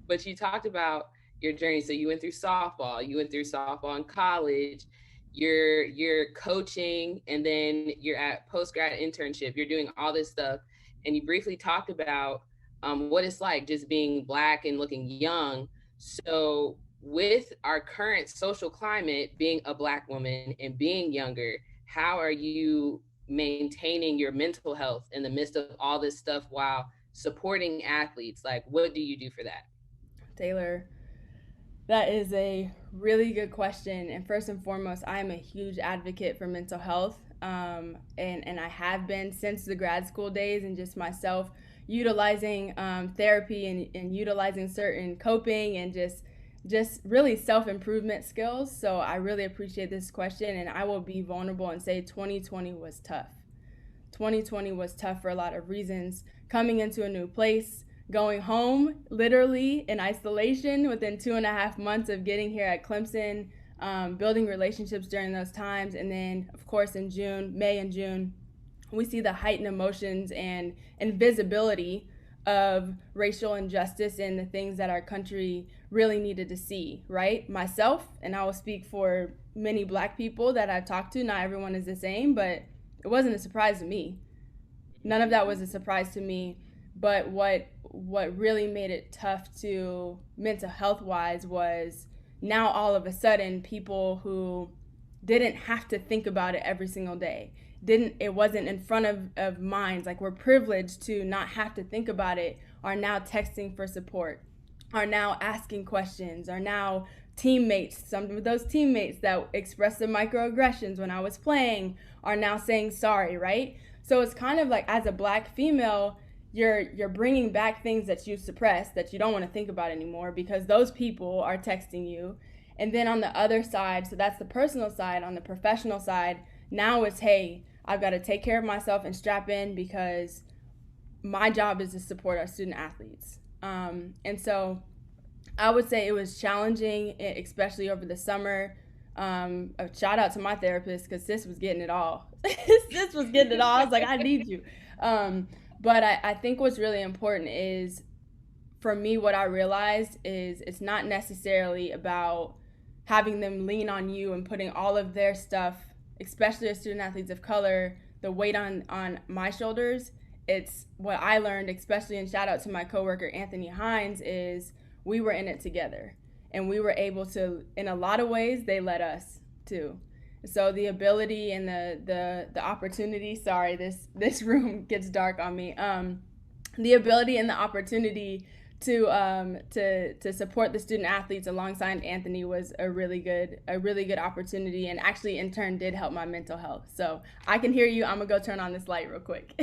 but you talked about your journey. So you went through softball in college, you're coaching, and then you're at post grad internship. You're doing all this stuff, and you briefly talked about what it's like just being Black and looking young. So with our current social climate, being a Black woman and being younger, how are you maintaining your mental health in the midst of all this stuff while supporting athletes? Like, what do you do for that? Taylor, that is a really good question. And first and foremost, I am a huge advocate for mental health. And I have been since the grad school days, and just myself utilizing therapy and utilizing certain coping and just really self-improvement skills. So I really appreciate this question, and I will be vulnerable and say 2020 was tough. 2020 was tough for a lot of reasons. Coming into a new place, going home literally in isolation within 2.5 months of getting here at Clemson, building relationships during those times. And then, of course, in June, May and June, we see the heightened emotions and visibility of racial injustice and the things that our country really needed to see, right? Myself, and I will speak for many Black people that I've talked to, not everyone is the same, but it wasn't a surprise to me. None of that was a surprise to me. But what really made it tough to mental health wise was now all of a sudden people who didn't have to think about it every single day, didn't it wasn't in front of minds, like we're privileged to not have to think about it, are now texting for support, are now asking questions, are now teammates, some of those teammates that expressed the microaggressions when I was playing are now saying sorry, right? So it's kind of like, as a Black female, you're bringing back things that you suppressed, that you don't want to think about anymore, because those people are texting you. And then on the other side, so that's the personal side. On the professional side, now it's, hey, I've got to take care of myself and strap in, because my job is to support our student athletes. And so I would say it was challenging, especially over the summer. A shout out to my therapist, because sis was getting it all. Sis was getting it all. I was like, I need you. But I think what's really important is, for me, what I realized is it's not necessarily about having them lean on you and putting all of their stuff, especially as student athletes of color, the weight on my shoulders. It's what I learned, especially, and shout out to my coworker Anthony Hines, is we were in it together, and we were able to, in a lot of ways, they let us too. So the ability and the opportunity, sorry, this room gets dark on me. The ability and the opportunity to support the student athletes alongside Anthony was a really good opportunity, and actually in turn did help my mental health. So I can hear you. I'm gonna go turn on this light real quick.